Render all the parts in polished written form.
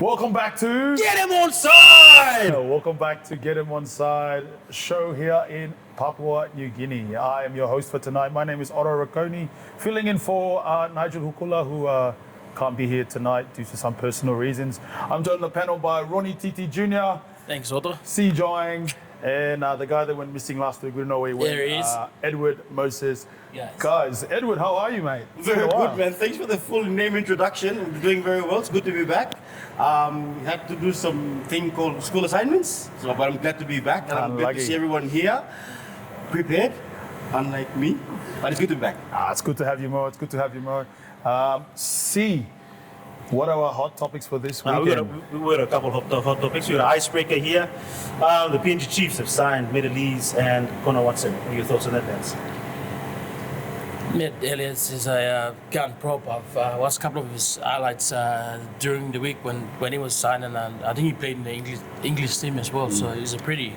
Welcome back to Get Em Onside! Welcome back to Get Em Onside show here in Papua New Guinea. I am your host for tonight. My name is Otto Rakoni, filling in for Nigel Hukula, who can't be here tonight due to some personal reasons. I'm joined on the panel by Ronnie Titi Jr. Thanks, Otto. C. Joing, and the guy that went missing last week. We don't know where he went. There he is. Edward Moses. Yes. Guys, Edward, how are you, mate? It's been Very a while. good, man. Thanks for the full name introduction. We're doing very well. It's good to be back. We had to do something called school assignments, but I'm glad to be back. And I'm glad to see everyone here, prepared, unlike me. But it's good to be back. It's good to have you, Mo. It's good to have you, Mo. C, what are our hot topics for this weekend? We got a couple of hot topics. We got an icebreaker here. The PNG Chiefs have signed Medellez and Connor Watson. What are your thoughts on that, Vance? Matt Elliott is a gun prop. I've watched a couple of his highlights during the week when he was signed, and I think he played in the English team as well. So he's a pretty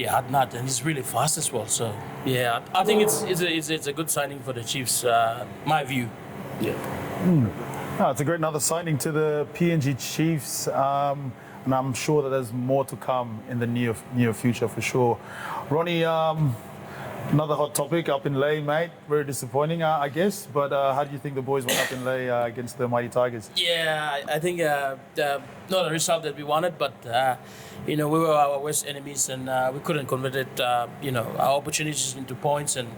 hard nut, and he's really fast as well. So yeah, I think it's a good signing for the Chiefs. My view. Yeah. It's a great another signing to the PNG Chiefs, and I'm sure that there's more to come in the near future for sure. Ronnie, another hot topic up in Ley, mate. Very disappointing, I guess. But how do you think the boys went up in Ley against the Mighty Tigers? Yeah, I think not a result that we wanted, but we were our worst enemies, and we couldn't convert it. Our opportunities into points, and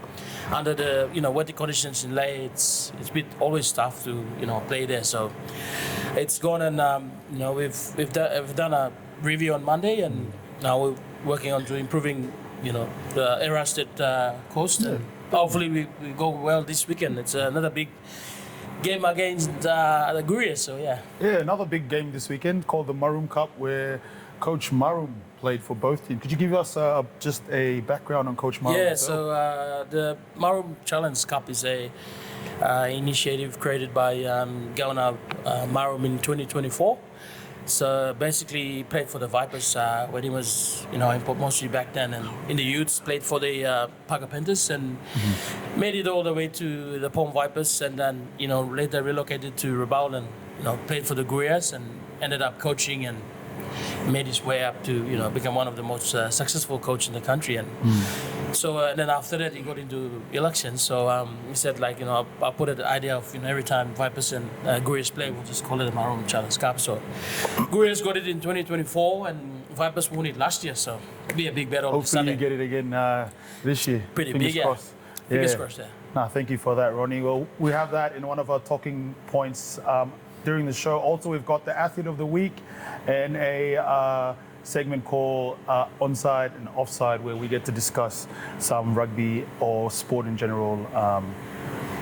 under the weather conditions in Ley, it's been always tough to play there. So it's gone, and we've done a review on Monday, and now we're working on improving the arrested coast, and hopefully we go well this weekend. It's another big game against the Gurias, so yeah. Yeah, another big game this weekend called the Maroom Cup, where Coach Maroom played for both teams. Could you give us just a background on Coach Maroom? Yeah, so the Maroom Challenge Cup is a initiative created by Governor Maroom in 2024. So basically, he played for the Vipers when he was, mostly back then, and in the youths played for the Paga Panthers, and made it all the way to the Palm Vipers, and then later relocated to Rabaul, and played for the Gurias, and ended up coaching and made his way up to become one of the most successful coach in the country, and so and then after that he got into elections. So he said I put the idea of every time Vipers and Gurias play, we'll just call it the Maroom Challenge Cup. So Gurias got it in 2024 and Vipers won it last year. So it'll be a big battle. Hopefully you get it again this year. Pretty Fingers big, crossed. Fingers crossed. Yeah. No, thank you for that, Ronnie. Well, we have that in one of our talking points during the show. Also, we've got the Athlete of the Week and a segment called Onside and Offside, where we get to discuss some rugby or sport in general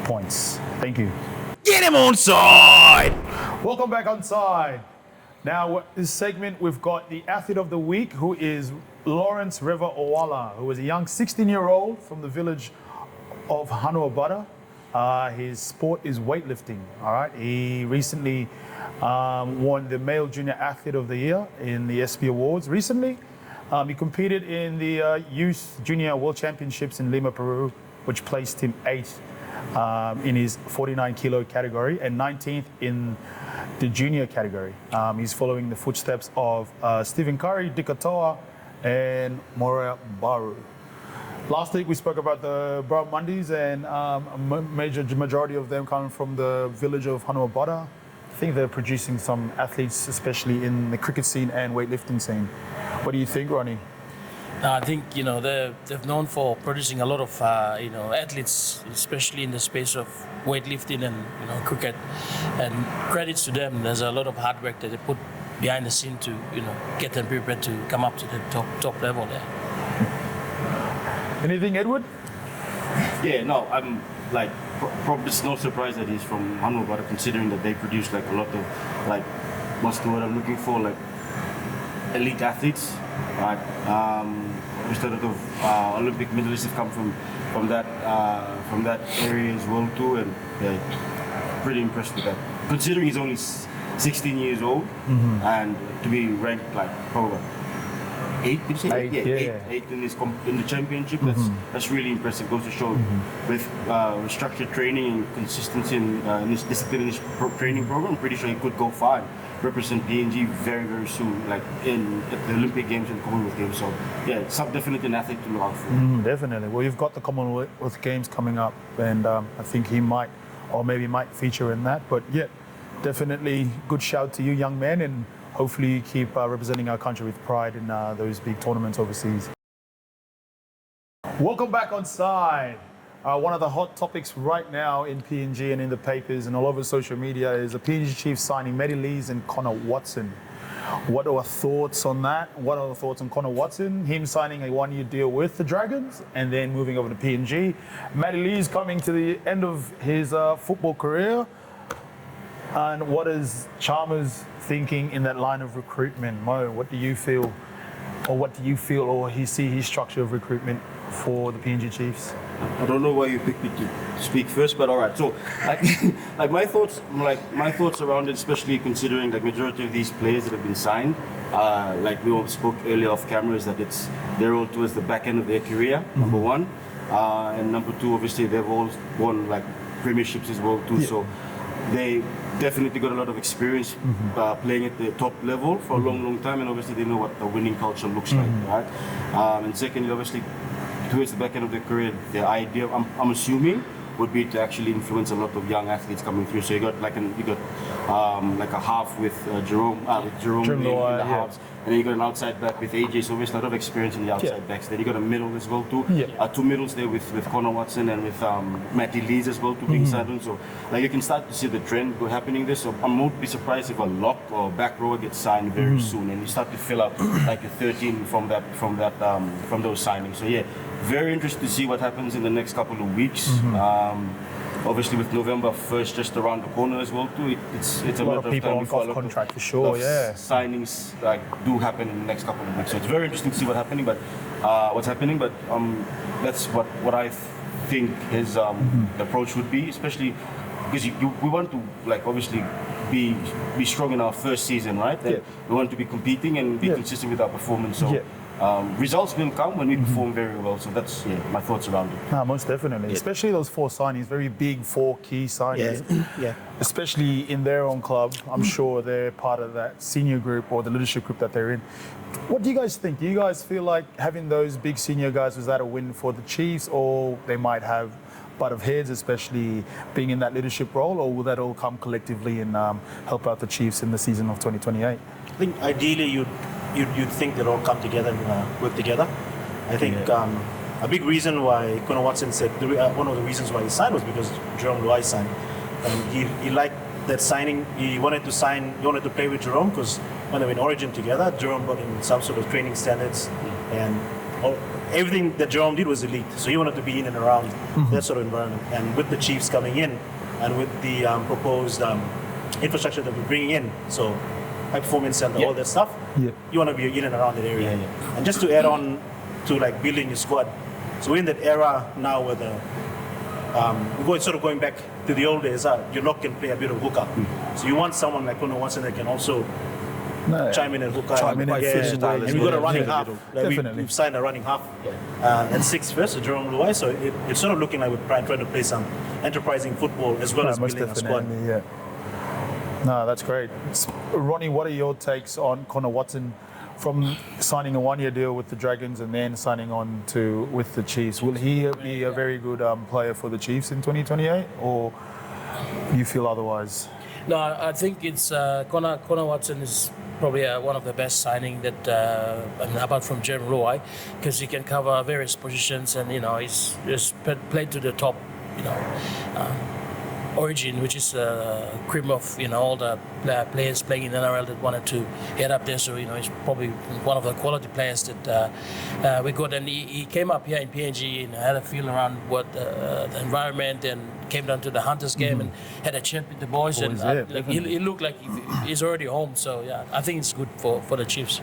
points. Thank you. Get Em Onside! Welcome back Onside. Now, this segment, we've got the Athlete of the Week, who is Lawrence River Owala, who is a young 16-year-old from the village of Hanuabara. His sport is weightlifting. All right, he recently won the Male Junior Athlete of the Year in the SP Awards. Recently, he competed in the Youth Junior World Championships in Lima, Peru, which placed him 8th in his 49 kilo category and 19th in the junior category. He's following the footsteps of Stephen Curry, Dikatoa, and Morea Baru. Last week we spoke about the Brown Mundies, and a majority of them coming from the village of Hanuabara. I think they're producing some athletes, especially in the cricket scene and weightlifting scene. What do you think, Ronnie? I think they're known for producing a lot of athletes, especially in the space of weightlifting and cricket. And credits to them. There's a lot of hard work that they put behind the scene to get them prepared to come up to the top level there. Anything, Edward? Yeah, no, I'm probably it's no surprise that he's from Hanuabara, considering that they produce a lot of what's the word I'm looking for, elite athletes, right? Just a lot of Olympic medalists have come from that area as well too, and pretty impressed with that. Considering he's only 16 years old and to be ranked probably eighth, did you say? Eighth, yeah. Eighth in in the championship. That's really impressive. Goes to show with structured training and consistency in his discipline in his training program. I'm pretty sure he could go far and represent PNG very, very soon, like at the Olympic Games and Commonwealth Games. So yeah, it's definitely an athlete to look out for. Definitely. Well, you've got the Commonwealth Games coming up, and I think he might, or maybe might feature in that. But yeah, definitely good shout to you, young man, and hopefully you keep representing our country with pride in those big tournaments overseas. Welcome back on Side. One of the hot topics right now in PNG and in the papers and all over social media is the PNG Chiefs signing Matty Lees and Connor Watson. What are our thoughts on that? What are the thoughts on Connor Watson? Him signing a one-year deal with the Dragons and then moving over to PNG. Matty Lees coming to the end of his football career. And what is Chammas thinking in that line of recruitment? Mo, what do you feel, or he see his structure of recruitment for the PNG Chiefs? I don't know why you picked me to speak first, but all right. So, like my thoughts around it, especially considering like majority of these players that have been signed, like we all spoke earlier off camera, is that they're all towards the back end of their career. Number one, and number two, obviously they've all won like premierships as well too. Yeah. So they definitely got a lot of experience playing at the top level for a long time, and obviously they know what the winning culture looks like, right? And secondly, obviously, towards the back end of their career, the idea, I'm assuming, would be to actually influence a lot of young athletes coming through. So you got like a half with Jerome in the halves, and then you got an outside back with AJ. So obviously a lot of experience in the outside backs. Then you got a middle as well too. Two middles there with Connor Watson and with Matty Lees as well too being signed. So like you can start to see the trend having this. So I won't be surprised if a lock or back rower gets signed very soon, and you start to fill up like a 13 from those signings. So yeah, very interested to see what happens in the next couple of weeks. Obviously, with November 1st just around the corner as well too, it's a lot of people time on before off contract for sure. Yeah, signings like do happen in the next couple of weeks. So it's very interesting to see what's happening. But that's what I think his approach would be, especially because we want to like obviously be strong in our first season, right? We want to be competing and be consistent with our performance. So. Results will come when we perform very well. So that's my thoughts around it. No, most definitely. Especially those 4 signings, very big 4 key signings. Especially in their own club. I'm sure they're part of that senior group or the leadership group that they're in. What do you guys think? Do you guys feel like having those big senior guys, was that a win for the Chiefs, or they might have butt of heads, especially being in that leadership role, or will that all come collectively and help out the Chiefs in the season of 2028? I think ideally you'd think they'll all come together and work together. I think a big reason why Connor Watson said, one of the reasons why he signed was because Jerome Luai signed. He liked that signing. He wanted to play with Jerome because when they were in Origin together, Jerome brought in some sort of training standards and everything that Jerome did was elite. So he wanted to be in and around that sort of environment. And with the Chiefs coming in and with the proposed infrastructure that we're bringing in, so high performance center, all that stuff, you want to be in and around that area. And just to add on to like building your squad, so we're in that era now where we're going back to the old days. Your lock can play a bit of hooker, so you want someone like Connor Watson that can also chime in and hooker. And we've got a running half. We've signed a running half at 6 first, so Jerome Luai. So it's sort of looking like we're trying to play some enterprising football as well as building a squad. No, that's great. Ronnie, what are your takes on Connor Watson from signing a 1-year deal with the Dragons and then signing on with the Chiefs? Will he be a very good player for the Chiefs in 2028, or do you feel otherwise? No, I think it's Connor Watson is probably one of the best signing that apart from Jerome Luai, because he can cover various positions, and he's just played to the top, Origin, which is a cream of all the players playing in the NRL that wanted to head up there. So he's probably one of the quality players that we got, and he came up here in PNG and had a feel around what the environment, and came down to the Hunters game and had a chat with the boys, and he looked like he's already home. So I think it's good for the Chiefs.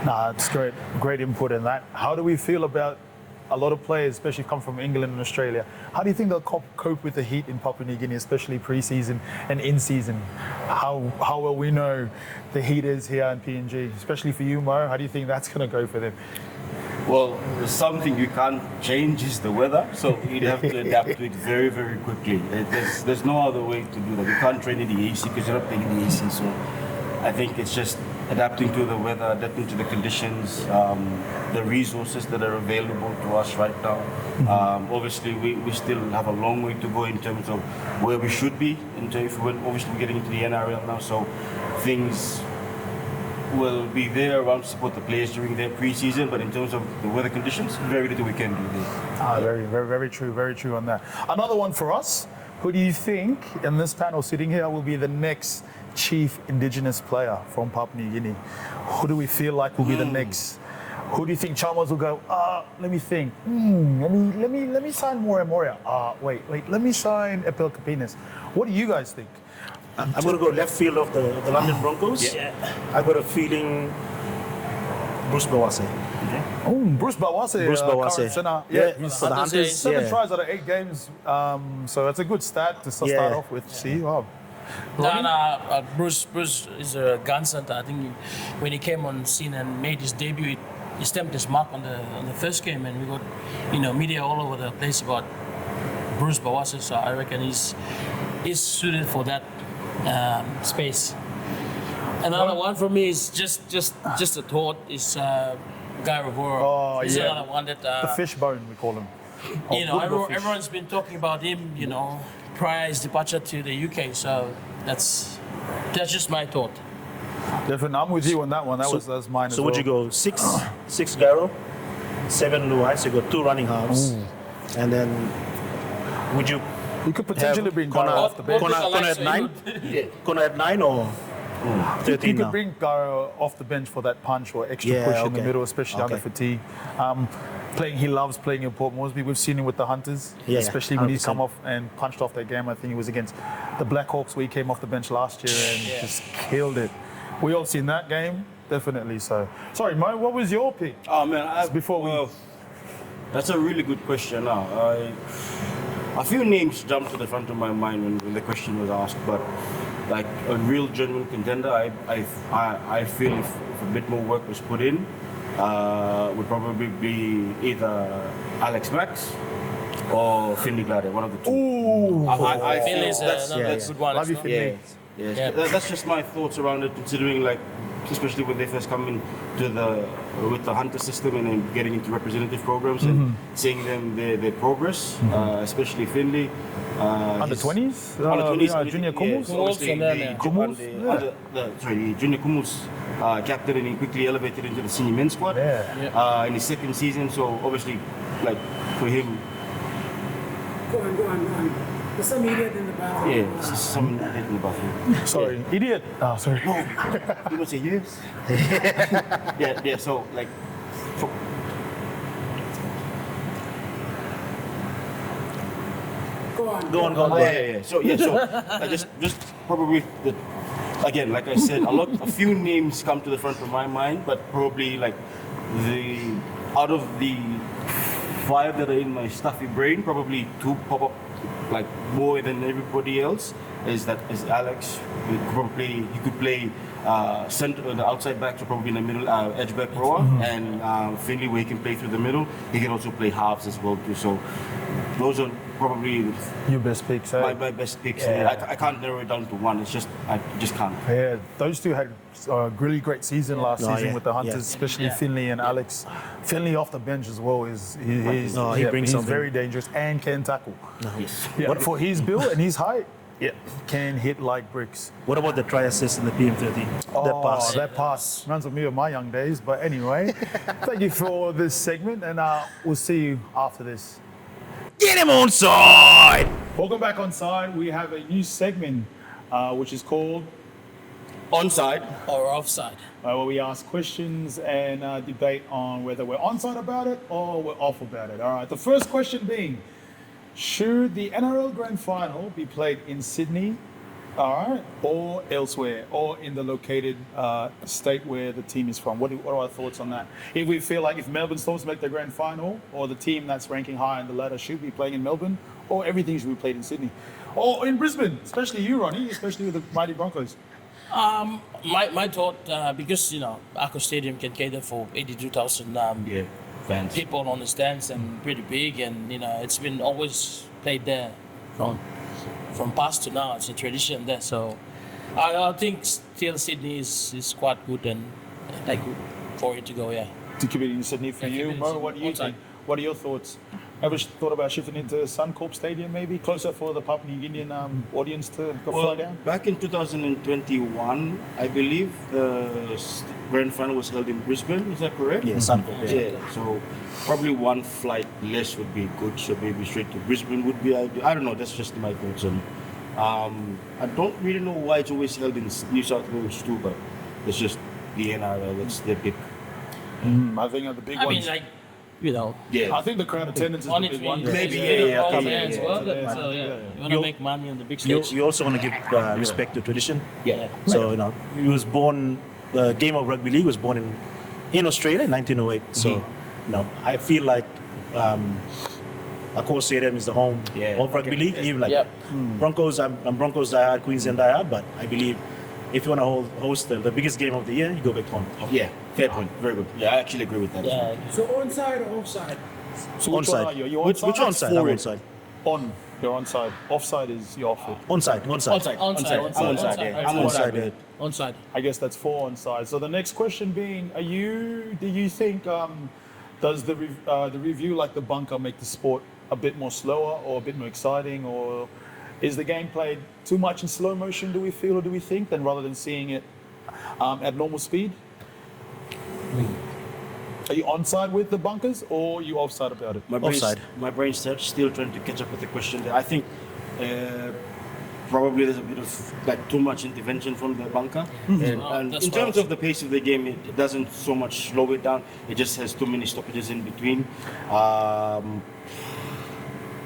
Nah, it's great input in that. How do we feel about a lot of players, especially come from England and Australia. How do you think they'll cope with the heat in Papua New Guinea, especially pre-season and in-season? How well we know the heat is here in PNG, especially for you, Mo. How do you think that's going to go for them? Well, something you can't change is the weather, so you'd have to adapt to it very, very quickly. There's no other way to do that. You can't train in the AC because you're not playing in the AC, so I think it's just adapting to the weather, adapting to the conditions, the resources that are available to us right now. Obviously, we still have a long way to go in terms of where we should be. Obviously, we're getting into the NRL now, so things will be there around to support the players during their pre-season, but in terms of the weather conditions, very little we can do there. Very, very, very true on that. Another one for us. Who do you think in this panel sitting here will be the next chief indigenous player from Papua New Guinea? Who do we feel like will be the next? Who do you think Chammas will go? Let me think. Let me sign Moria. Wait. Let me sign Epel Kapinas. What do you guys think? I'm going to go left field of the London Broncos. Yeah. I got a feeling Bruce Bawase. Bruce Bawase. Bruce Bawase. Current center. He's for the Hunters. 7 tries out of 8 games. So it's a good stat to start off with. See, wow. Bruce is a gun center. I think when he came on scene and made his debut, he stamped his mark on the first game, and we got media all over the place about Bruce Bawase. So I reckon he's suited for that space. Another one for me is just a thought is Guy Rivera. Oh, He's yeah. another one that The fishbone, we call him. everyone's been talking about him. Prior his departure to the UK. So that's just my thought. Definitely, I'm with you on that one. That's mine as So well. would you go six Gyro, 7 Luai, so you got 2 running halves, and then would you You could potentially have bring Connor- Garo off the bench. Connor at 9? Connor at 9 or 13 You could now? bring Garo off the bench for that punch or extra Yeah, push in the okay. middle, especially under Okay. fatigue. He loves playing in Port Moresby. We've seen him with the Hunters, Yeah, especially when he's 100%. come off and punched off that game. I think it was against the Blackhawks where he came off the bench last year and just killed it. We all seen that game, definitely. So, sorry, Mo, what was your pick? Oh man, Before that's a really good question. Now, a few names jumped to the front of my mind when the question was asked, but like a real genuine contender, I feel if a bit more work was put in, would probably be either Alex Max or Finley Glade, one of the two. Ooh, I feel Finley's that's another good one. love you, isn't it? Finley. Yes. Yeah. That's just my thoughts around it, considering like, especially when they first come in with the Hunter system and then getting into representative programs and seeing their progress, especially Finley. Under 20s? Under 20s, Junior Kumus? Obviously, Kumus, the Junior Kumus captain, and he quickly elevated into the senior men's squad in his second season. So obviously, like for him, Go on. There's some idiot in the bathroom. some idiot in the bathroom. Sorry, idiot. Oh, sorry. You would say yes. yeah. So like, Go on. Go on. yeah. So I just probably again, like I said, a few names come to the front of my mind, but probably like out of the 5 that are in my stuffy brain, probably 2 pop up like more than everybody else. Is Alex? He could play center, the outside back, so probably in the middle, edge back rower, and Finley, where he can play through the middle. He can also play halves as well too. So those are probably Your best picks, my best picks. Yeah. I can't narrow it down to one. It's just I just can't. Yeah, those two had a really great season last season yeah, with the Hunters, yeah. especially Finley and Alex. Finley off the bench as well he brings he's something. very dangerous and can tackle. Yes. But for his build and his height, can hit like bricks. What about the try assist in the PM13? That pass reminds me of my young days. But anyway, thank you for this segment, and we'll see you after this. Get him on side! Welcome back on Side. We have a new segment which is called Onside. Or offside. where we ask questions and debate on whether we're onside about it or we're off about it. All right, the first question being, should the NRL Grand Final be played in Sydney All right, or elsewhere, or in the located state where the team is from. What are our thoughts on that? If we feel like if Melbourne Storms make the grand final, or the team that's ranking high in the ladder should be playing in Melbourne, or everything should be played in Sydney, or in Brisbane, especially you, Ronnie, especially with the mighty Broncos. My thought, because Aqua Stadium can cater for 82,000 Fans. people on the stands and pretty big, and it's been always played there from past to now. It's a tradition there, so I think still Sydney is quite good and like for it to go. Yeah. To keep it in Sydney for Yeah, you, keep it in Mo, Sydney. what do you Onside. think? What are your thoughts? Ever thought about shifting into Suncorp Stadium, maybe closer for the Papua New Guinean audience to go fly down? Back in 2021, I believe the grand final was held in Brisbane. Is that correct? Yeah, Suncorp. Yeah. Yeah. So probably one flight less would be good. So maybe straight to Brisbane would be ideal. I don't know. That's just my thoughts on. I don't really know why it's always held in New South Wales too, but it's just the NRL. That's their pick. I think the big I ones. mean, like Yeah. I think the crowd attendance is the on big it, one. Maybe, as well. yeah. So Yeah. you want to make money on the big You, stage. you also want to give respect to tradition. Yeah. So he was born. The game of rugby league was born in Australia in 1908. So I feel like Accor Stadium is the home of rugby league. Even like Yep. Broncos, I'm Broncos diehard, Queensland diehard, but I believe if you want to host the biggest game of the year, you go back home. Yeah. Fair point. Very good. Yeah, I actually agree with that. Yeah. So onside or offside? So which one Onside. are you? You're Which onside? onside? I'm Forward. onside. On. You're onside. Offside is you're off it. Onside. Onside. I'm onside. Yeah. I'm Onside. onside. Yeah. Onside. I guess that's 4 onside. So the next question being, do you think does the review like the bunker make the sport a bit more slower or a bit more exciting, or is the game played too much in slow motion, do we feel or do we think, than rather than seeing it at normal speed? Are you onside with the bunkers or are you offside about it? Offside. My brain's still trying to catch up with the question there. I think probably there's a bit of like too much intervention from the bunker. And that's in what I terms was- of the pace of the game, it doesn't so much slow it down. It just has too many stoppages in between.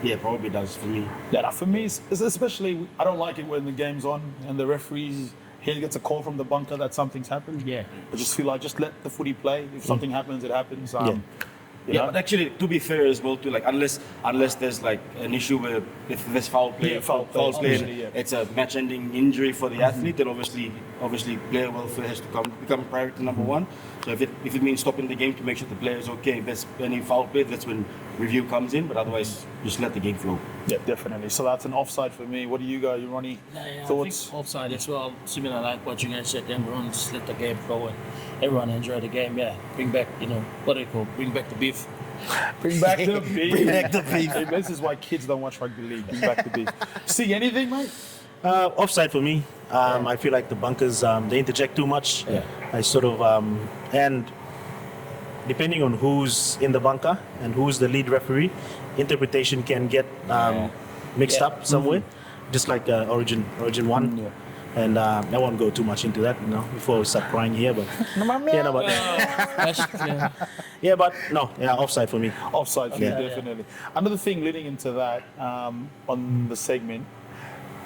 Yeah, probably does for me. Yeah, for me, it's especially, I don't like it when the game's on and the referees, he gets a call from the bunker that something's happened. Yeah. I just feel like just let the footy play. If something happens, it happens. You Yeah, know? but actually, to be fair as well, too, like unless there's like an issue where if there's foul play, Yeah, foul play, obviously, yeah. it's a match-ending injury for the athlete, then obviously player welfare has to become priority number one. So if it means stopping the game to make sure the player is okay, if there's any foul play, that's when review comes in. But otherwise, just let the game flow. Yeah, definitely. So that's an offside for me. What do you got, Ronnie? Yeah, Thoughts? I think offside as well. Similar like what you guys said. Everyone just let the game flow and everyone enjoy the game. Yeah, bring back what do you call? Bring back the beef. Bring back the beef. Bring back the beef. Hey, this is why kids don't watch rugby league. Bring back the beef. See anything, mate? Offside for me. I feel like the bunkers they interject too much. Yeah. I sort of and depending on who's in the bunker and who's the lead referee, interpretation can get mixed Yeah. up somewhere. Just like Origin One. Yeah. And I won't go too much into that, before we start crying here. But but offside for me. Offside for you, Yeah. definitely. Another thing leading into that on the segment,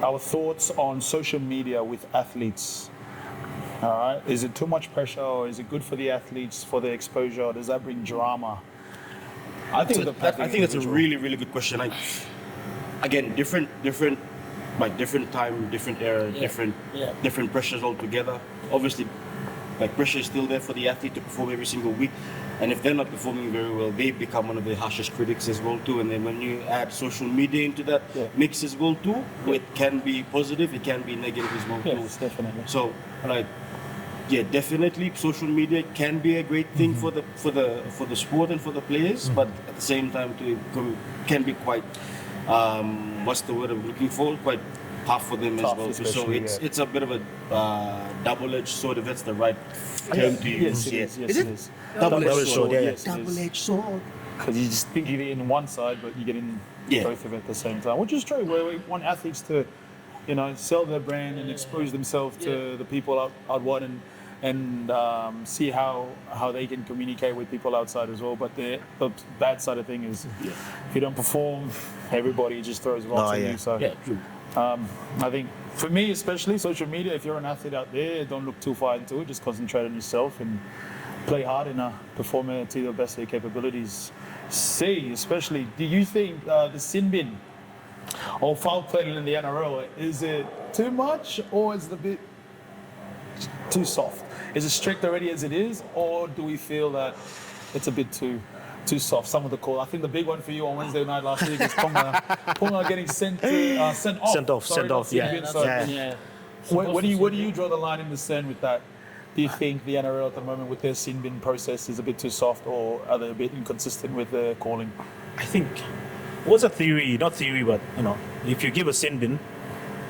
our thoughts on social media with athletes. All right, is it too much pressure, or is it good for the athletes for their exposure? Or does that bring drama? I think To the that's a individual. really, really good question. Like, again, different time, different era, Yeah. different pressures altogether. Obviously, like pressure is still there for the athlete to perform every single week, and if they're not performing very well, they become one of the harshest critics as well too. And then when you add social media into that mix as well too, it can be positive, it can be negative as well too. Yes, definitely. So, like, yeah, definitely, social media can be a great thing for the sport and for the players, but at the same time, too, it can be quite what's the word I'm looking for? Quite tough for them Tough, as well. Too. So especially, it's a bit of a double-edged sword, if that's the right term to use. Yes, it is. Yes, Is it it? is. Double-edged sword, yeah. Yes, it is. Double-edged sword. Because you just think you get in one side, but you get in Yeah. both of it at the same time, which is true. Where we want athletes to, sell their brand and expose themselves to the people out wide and see how they can communicate with people outside as well. But the bad side of thing is, if you don't perform, everybody just throws rocks at you. So Yeah, true. I think For me, especially social media, if you're an athlete out there, don't look too far into it. Just concentrate on yourself and play hard and perform to the best of your capabilities. C, especially, do you think the sin bin or foul play in the NRL, is it too much or is it a bit too soft? Is it strict already as it is, or do we feel that it's a bit too soft? Some of the call. I think the big one for you on Wednesday night last week is Ponga getting sent off. Sent off, yeah. Yeah. Where do you draw the line in the sand with that? Do you think the NRL at the moment with their sin bin process is a bit too soft, or are they a bit inconsistent with their calling? I think what's a theory? Not theory, but if you give a sin bin,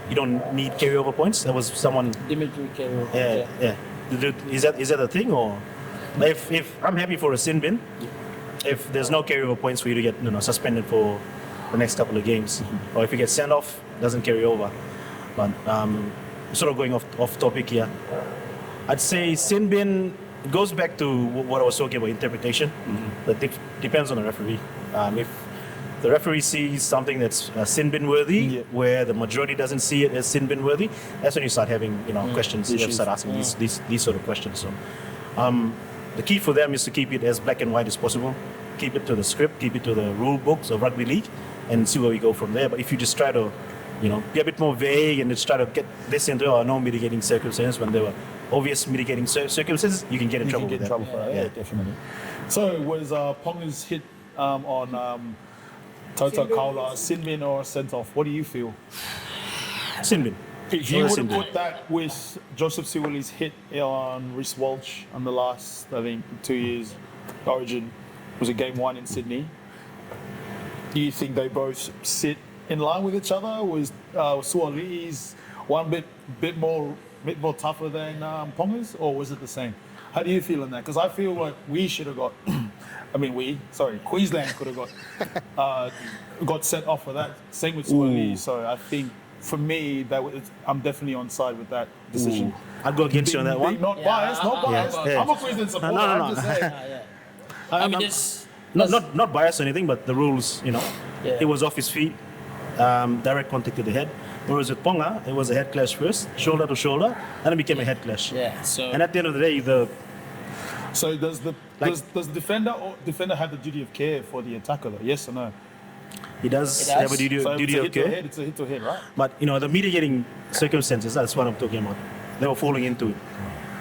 you don't need carryover points. That was someone. Dimitri Carroll. Yeah. Is that a thing, or if I'm happy for a sin bin, if there's no carryover points for you to get suspended for the next couple of games, or if you get sent off, doesn't carry over. But sort of going off topic here, I'd say sin bin goes back to what I was talking about, interpretation. That depends on the referee. If the referee sees something that's sin bin worthy, where the majority doesn't see it as sin bin worthy, that's when you start having questions. You start asking these sort of questions. So the key for them is to keep it as black and white as possible. Keep it to the script, keep it to the rule books of rugby league, and see where we go from there. But if you just try to be a bit more vague and just try to get this into no mitigating circumstances when there were obvious mitigating circumstances, you can get in trouble with that. For that. Yeah, definitely. So was Ponga's hit on Toto Kaula sin bin or sent off? What do you feel? Sin bin. If you would have put that with Joseph Siwali's hit on Rhys Walsh on the last, I think, 2 years, Origin, was a game 1 in Sydney. Do you think they both sit in line with each other? Was Siwali's one bit more tougher than Ponga's, or was it the same? How do you feel in that? Because I feel like we should have got, Queensland could have got sent off for that. Same with Siwali. So I think for me, I'm definitely on side with that decision. I'd go against you on that one. Not biased. I'm a Queensland supporter. I'm just saying. I mean, Not biased or anything, but the rules, it was off his feet, direct contact to the head. Whereas with Ponga, it was a head clash first, shoulder to shoulder, and it became a head clash. Yeah. So. And at the end of the day, So does the defender have the duty of care for the attacker though? Yes or no? he does have a duty of care. It's a hit to head, right? But the mitigating circumstances, that's what I'm talking about. They were falling into it.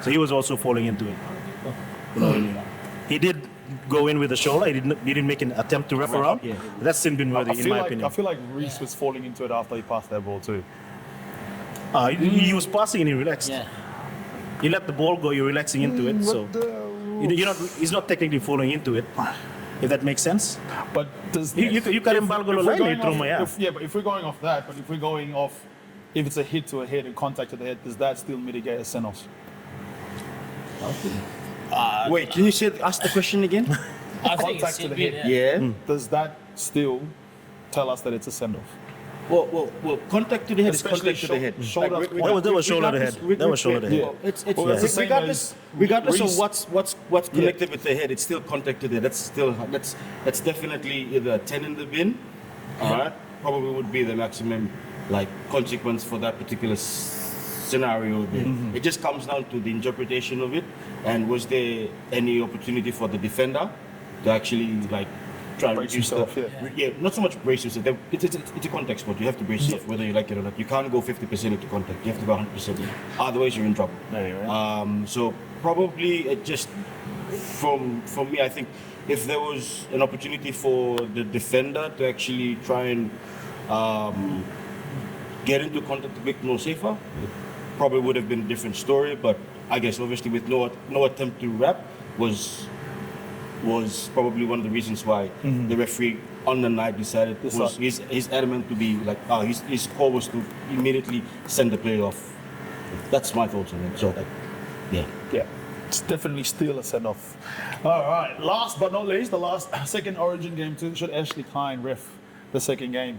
So he was also falling into it. He did go in with the shoulder. He didn't make an attempt to wrap around. Yeah. That's sin bin worthy in my opinion. I feel like Rhys was falling into it after he passed that ball too. He was passing and he relaxed. Yeah. You let the ball go, you're relaxing into it. So he's not technically falling into it, if that makes sense. But does you can embargo the line, but if we're going off that, but if we're going off, if it's a hit to a head and contact to the head, does that still mitigate a send-off? Wait, can you ask the question again? I think Contact to the it's head. Yeah. Does that still tell us that it's a send-off? Well, contact to the head is Especially contact to the head. shoulder. That was shoulder to head. That was shoulder to head. Yeah. It's the same regardless as of what's connected with the head, it's still contact to the head. That's definitely either a 10 in the bin, all right? Probably would be the maximum consequence for that particular scenario. It just comes down to the interpretation of it, and was there any opportunity for the defender to actually try to Brace reduce yourself, not so much brace yourself. It's a contact sport. You have to brace yourself whether you like it or not. You can't go 50% into contact. You have to go 100%. Otherwise, you're in trouble. So probably it just from me, I think if there was an opportunity for the defender to actually try and get into contact a bit more safer, it probably would have been a different story. But I guess obviously with no attempt to wrap was probably one of the reasons why the referee on the night decided he's adamant to be his call was to immediately send the player off. That's my thoughts on it. So Yeah, it's definitely still a send-off. All right, last but not least, the second Origin game too. Should Ashley Klein ref the second game?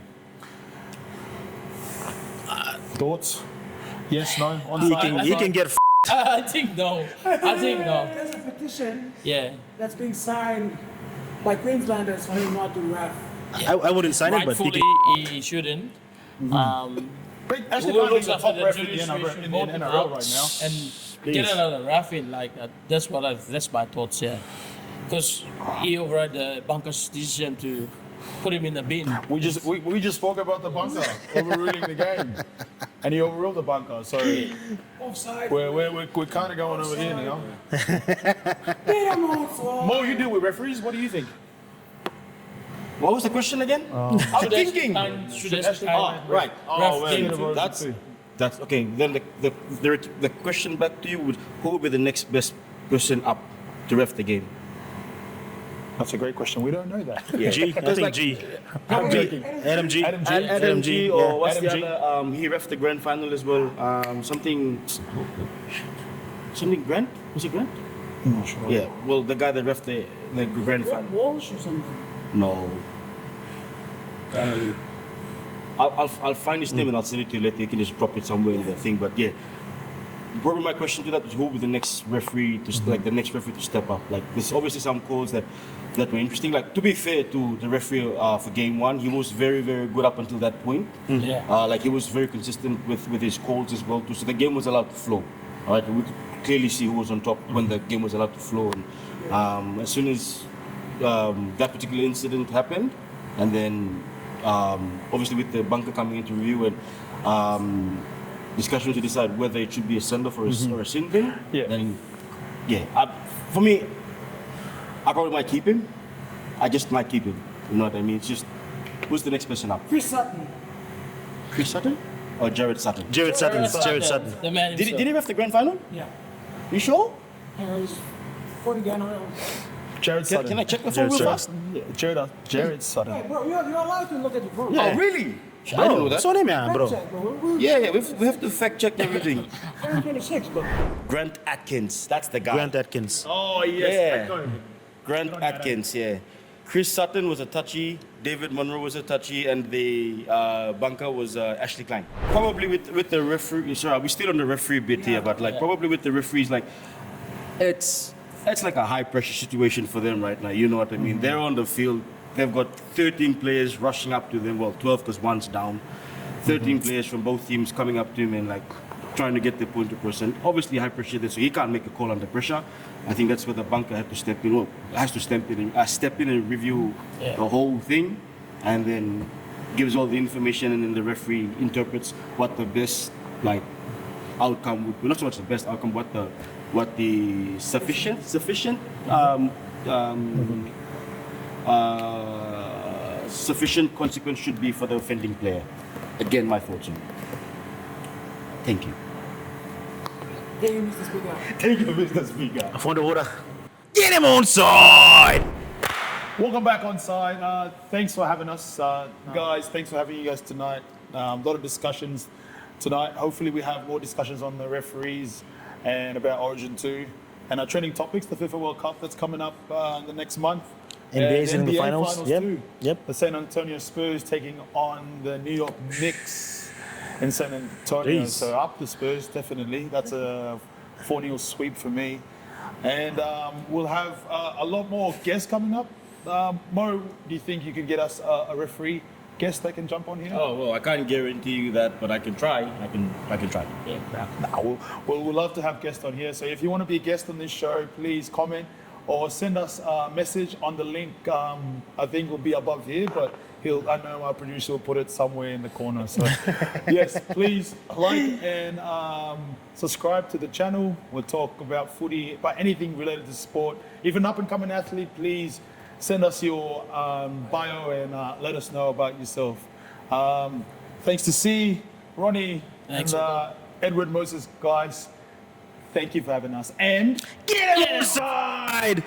Thoughts? Yes, no? He can get I think no. There's a petition that's being signed by Queenslanders for him not to ref. I wouldn't sign it, but rightfully he shouldn't. Actually, Who can't looks be the after top the ref in the judiciary NRL, should in go the to NRL court right now. and get another ref in. Like that's my thoughts here, because he override the bunker's decision to put him in the bin. We just spoke about the bunker overruling the game, and he overruled the bunker. So Offside. we're kind of going over here now. Get him onside. Mo, you deal with referees. What do you think? What was the question again? I'm thinking. Right. Oh, game well, That's okay. Then the question back to you would, who would be the next best person up to ref the game? That's a great question. We don't know that. G. I think G. Adam G. Adam G. Or Yeah, what's Adam the G. other? He ref the grand final as well. Something Grant? Was it Grant? I'm not sure. Yeah. Well, the guy that ref the grand final. Walsh or something. No. I'll find his name and I'll send it to you later. You can just drop it somewhere in the thing. But yeah, probably my question to that is who will be the next referee to like the next referee to step up. Like there's obviously some calls that were interesting. Like to be fair to the referee for game one, he was very good up until that point. Yeah. Like he was very consistent with his calls as well too. So the game was allowed to flow. All right, we could clearly see who was on top when the game was allowed to flow. And as soon as that particular incident happened, and then obviously with the bunker coming into review and discussion to decide whether it should be a send-off or a sin bin, then for me, I probably might keep him. I just might keep him. You know what I mean? It's just, who's the next person up? Chris Sutton. Chris Sutton or Jared Sutton? Jared Sutton. Jared Sutton. The man Did himself. he ref the grand final? Yeah. You sure? He's 40 gun on. Jared Sutton. Can I check the phone real Jared fast? Jared Sutton. Hey, bro, you're allowed to look at your phone. Oh, really? I didn't know that. That's what I mean, bro. Fact check, bro. Yeah, we have to fact check everything. 26, bro. Grant Atkins, that's the guy. Grant Atkins. Oh yes. Yeah. Grant Atkins, yeah. Chris Sutton was a touchy, David Monroe was a touchy, and the bunker was Ashley Klein. Probably with the referee, sorry, we're still on the referee bit here, but like probably with the referees, like it's like a high pressure situation for them right now. You know what I mean? They're on the field. They've got 13 players rushing up to them. Well, 12 because one's down. 13 players from both teams coming up to him and like trying to get the point across. And obviously high pressure there, so he can't make a call under pressure. I think that's where the bunker had to step in. Well, has to step in and review the whole thing, and then gives all the information, and then the referee interprets what the best like outcome would be. Not so much the best outcome, what the sufficient consequence should be for the offending player. Again, my thoughts on it. Thank you. Thank you, Mr. Speaker. Thank you, Mr. Speaker. From the water. Get him on side! Welcome back on side. Thanks for having us, guys. Thanks for having you guys tonight. A lot of discussions tonight. Hopefully, we have more discussions on the referees and about Origin 2 and our trending topics, the FIFA World Cup that's coming up in the next month. NBA's And in the finals. Yep. too. Yep. The San Antonio Spurs taking on the New York Knicks in San Antonio. Jeez. So up the Spurs, definitely. That's a 4-0 sweep for me. And we'll have a lot more guests coming up. Mo, do you think you could get us a referee guest that can jump on here? Oh well, I can't guarantee you that, but I can try. I can try. We'll love to have guests on here. So if you want to be a guest on this show, please comment or send us a message on the link. I think will be above here, but I know our producer will put it somewhere in the corner. So yes, please like and subscribe to the channel. We'll talk about footy, about anything related to sport. If an up and coming athlete, please send us your bio and let us know about yourself. Thanks to C, Ronnie, Thanks. and Edward Moses, guys. Thank you for having us. And Get him on side!